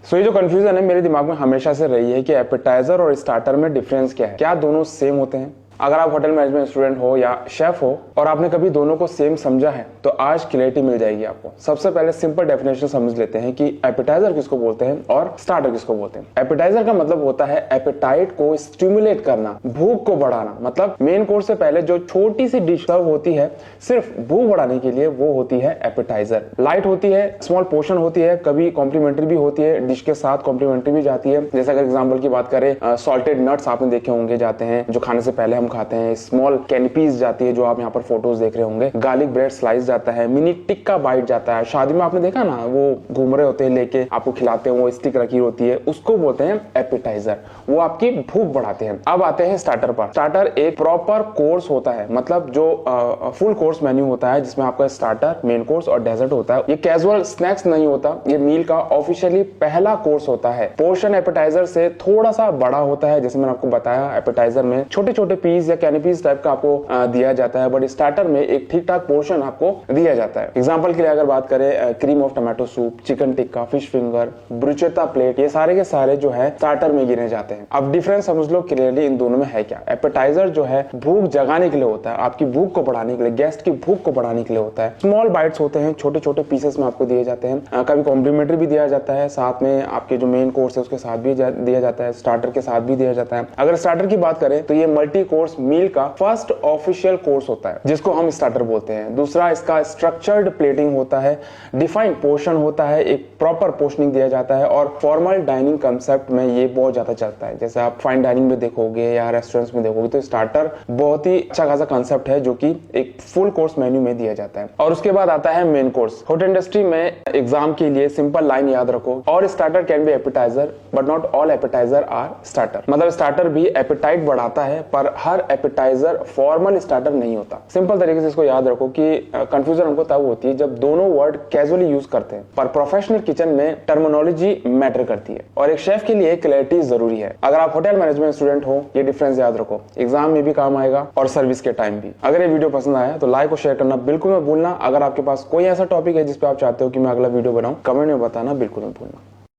सो ये जो कंफ्यूजन है मेरे दिमाग में हमेशा से रही है कि एपेटाइजर और स्टार्टर में डिफरेंस क्या है, क्या दोनों सेम होते हैं। अगर आप होटल मैनेजमेंट स्टूडेंट हो या शेफ हो और आपने कभी दोनों को सेम समझा है तो आज क्लैरिटी मिल जाएगी आपको। सबसे पहले सिंपल डेफिनेशन समझ लेते हैं कि एपेटाइजर किसको बोलते हैं और स्टार्टर किसको बोलते हैं। एपेटाइजर का मतलब होता है एपेटाइट को स्टिमुलेट करना, भूख को बढ़ाना। मतलब मेन कोर्स से पहले जो छोटी सी डिश सर्व होती है सिर्फ भूख बढ़ाने के लिए, वो होती है एपेटाइजर। लाइट होती है, स्मॉल पोर्शन होती है, कभी कॉम्प्लीमेंट्री भी होती है, डिश के साथ कॉम्प्लीमेंट्री भी जाती है। जैसे अगर एग्जाम्पल की बात करें, सॉल्टेड नट्स आपने देखे होंगे जाते हैं जो खाने से पहले खाते हैं, स्मॉल कैनपीज जाती है जो आप यहाँ पर फोटोज देख रहे होंगे, गार्लिक ब्रेड स्लाइस जाता है, मिनी टिक्का बाइट जाता है। शादी में आपने देखा ना, वो घूम रहे होते हैं लेके आपको खिलाते हैं, वो स्टिक रखी होती है, उसको बोलते हैं एपेटाइजर। वो आपकी भूख बढ़ाते हैं। अब आते हैं स्टार्टर पर। स्टार्टर एक प्रॉपर कोर्स होता है, मतलब जो फुल कोर्स मेन्यू होता है जिसमें आपका स्टार्टर, मेन कोर्स और डेजर्ट होता है। ये कैजुअल स्नैक्स नहीं होता, ये मील का ऑफिशियली पहला कोर्स होता है। पोर्शन एपेटाइजर से थोड़ा सा बड़ा होता है, जैसे मैंने आपको बताया एपेटाइजर में छोटे छोटे पीस या कैनपीज टाइप का आपको दिया जाता है, बट स्टार्टर में एक ठीक ठाक पोर्शन आपको दिया जाता है। एग्जांपल के लिए अगर बात करें, cream of tomato soup, chicken tikka, fish finger, bruschetta plate, ये सारे के सारे जो है स्टार्टर में गिने जाते हैं। अब डिफरेंस समझ लो क्लियरली इन दोनों में है क्या। एपेटाइजर जो है भूख जगाने के लिए होता है, आपकी भूख को बढ़ाने के लिए, गेस्ट की भूख को बढ़ाने के लिए होता है। स्मॉल बाइट्स होते हैं, छोटे छोटे पीसेस में आपको दिए जाते हैं। कभी कॉम्प्लीमेंट्री भी दिया जाता है, साथ में आपके जो मेन कोर्स है उसके साथ भी दिया जाता है, स्टार्टर के साथ भी दिया जाता है। अगर स्टार्टर की बात करें तो ये मल्टी कोर्स मील का फर्स्ट ऑफिशियल कोर्स होता है जिसको हम स्टार्टर बोलते हैं। दूसरा, इसका स्ट्रक्चर्ड प्लेटिंग होता है, डिफाइंड पोर्शन होता है, एक प्रॉपर पोर्शनिंग दिया जाता है और फॉर्मल डाइनिंग कंसेप्ट में ये बहुत ज्यादा चलता है। जैसे आप फाइन डाइनिंग में देखोगे या रेस्टोरेंट्स में देखोगे तो स्टार्टर बहुत ही अच्छा खासा कंसेप्ट है जो कि एक फुल कोर्स मेन्यू में दिया जाता है। और उसके बाद आता है मेन कोर्स। होटल इंडस्ट्री में एग्जाम के लिए सिंपल लाइन याद रखो, और starter can be appetiser but not all appetiser are starter. मतलब स्टार्टर भी एपेटाइट बढ़ाता है पर हर एपेटाइजर फॉर्मल स्टार्टर नहीं होता। सिंपल तरीके से इसको याद रखो कि कंफ्यूजन हमको तब होती है जब दोनों वर्ड कैजुअली यूज करते हैं, पर प्रोफेशनल किचन में टर्मिनोलॉजी मैटर करती है और एक शेफ के लिए क्लैरिटी जरूरी है। अगर आप होटल मैनेजमेंट स्टूडेंट हो, ये डिफरेंस याद रखो, एग्जाम में भी काम आएगा और सर्विस के टाइम भी। अगर ये वीडियो पसंद आया तो लाइक और शेयर करना बिल्कुल मत भूलना। अगर आपके पास कोई ऐसा टॉपिक है जिस पे आप चाहते हो कि मैं अगला वीडियो बनाऊं, कमेंट में बताना बिल्कुल मत भूलना।